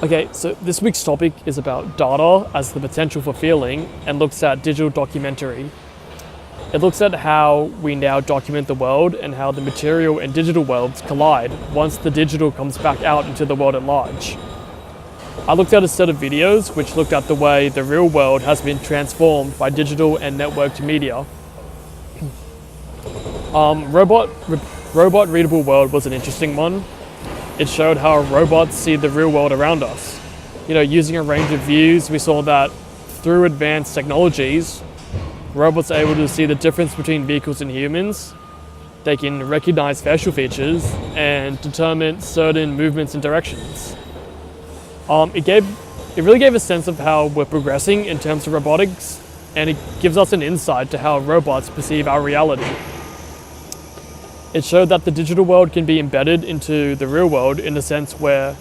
Okay, so this week's topic is about data as the potential for feeling and looks at digital documentary. It looks at how we now document the world and how the material and digital worlds collide once the digital comes back out into the world at large. I looked at a set of videos which looked at the way the real world has been transformed by digital and networked media. Robot readable world was an interesting one. It showed how robots see the real world around us. Using a range of views, we saw that through advanced technologies, robots are able to see the difference between vehicles and humans. They can recognize facial features and determine certain movements and directions. It really gave a sense of how we're progressing in terms of robotics, and it gives us an insight to how robots perceive our reality. It showed that the digital world can be embedded into the real world in a sense where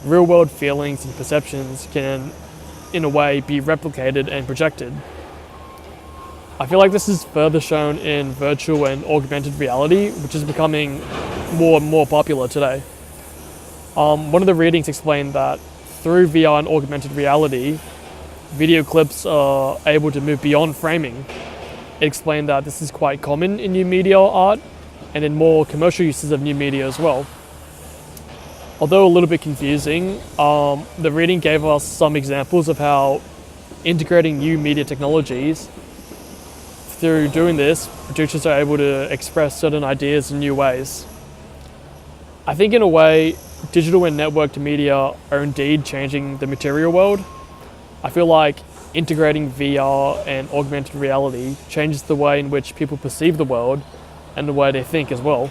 real world feelings and perceptions can, in a way, be replicated and projected. I feel like this is further shown in virtual and augmented reality, which is becoming more and more popular today. One of the readings explained that through VR and augmented reality, video clips are able to move beyond framing. It explained that this is quite common in new media art and in more commercial uses of new media as well. Although a little bit confusing, the reading gave us some examples of how integrating new media technologies, through doing this, producers are able to express certain ideas in new ways. I think in a way, digital and networked media are indeed changing the material world. I feel like integrating VR and augmented reality changes the way in which people perceive the world and the way they think as well.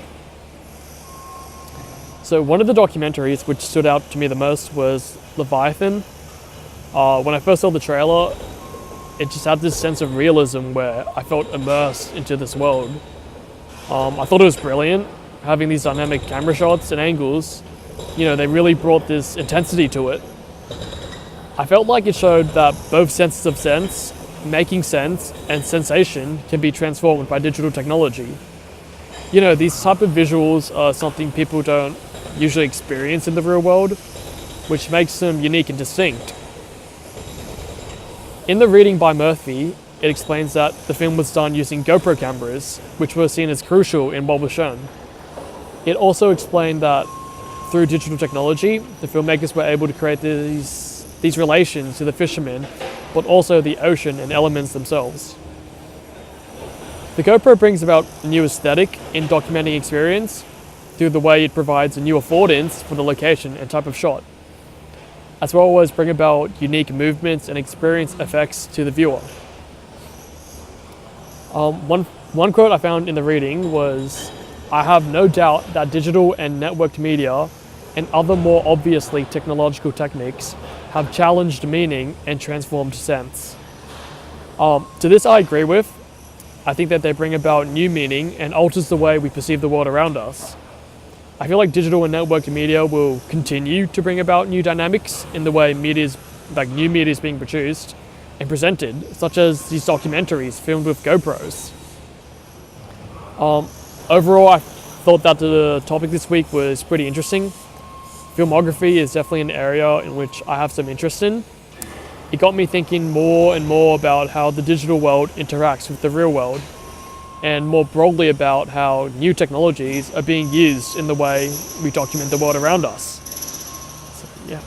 So one of the documentaries which stood out to me the most was Leviathan. When I first saw the trailer, it just had this sense of realism where I felt immersed into this world. I thought it was brilliant, having these dynamic camera shots and angles. They really brought this intensity to it. I felt like it showed that both senses of sense, making sense, and sensation can be transformed by digital technology. These type of visuals are something people don't usually experience in the real world, which makes them unique and distinct. In the reading by Murphie, it explains that the film was done using GoPro cameras, which were seen as crucial in what was shown. It also explained that through digital technology, the filmmakers were able to create these relations to the fishermen, but also the ocean and elements themselves. The GoPro brings about a new aesthetic in documenting experience through the way it provides a new affordance for the location and type of shot, as well as bring about unique movements and experience effects to the viewer. One quote I found in the reading was, "I have no doubt that digital and networked media and other more obviously technological techniques have challenged meaning and transformed sense." To this I agree with. I think that they bring about new meaning and alters the way we perceive the world around us. I feel like digital and networked media will continue to bring about new dynamics in the way new media is being produced and presented, such as these documentaries filmed with GoPros. Overall, I thought that the topic this week was pretty interesting. Filmography is definitely an area in which I have some interest in. It got me thinking more and more about how the digital world interacts with the real world, and more broadly about how new technologies are being used in the way we document the world around us. So, yeah.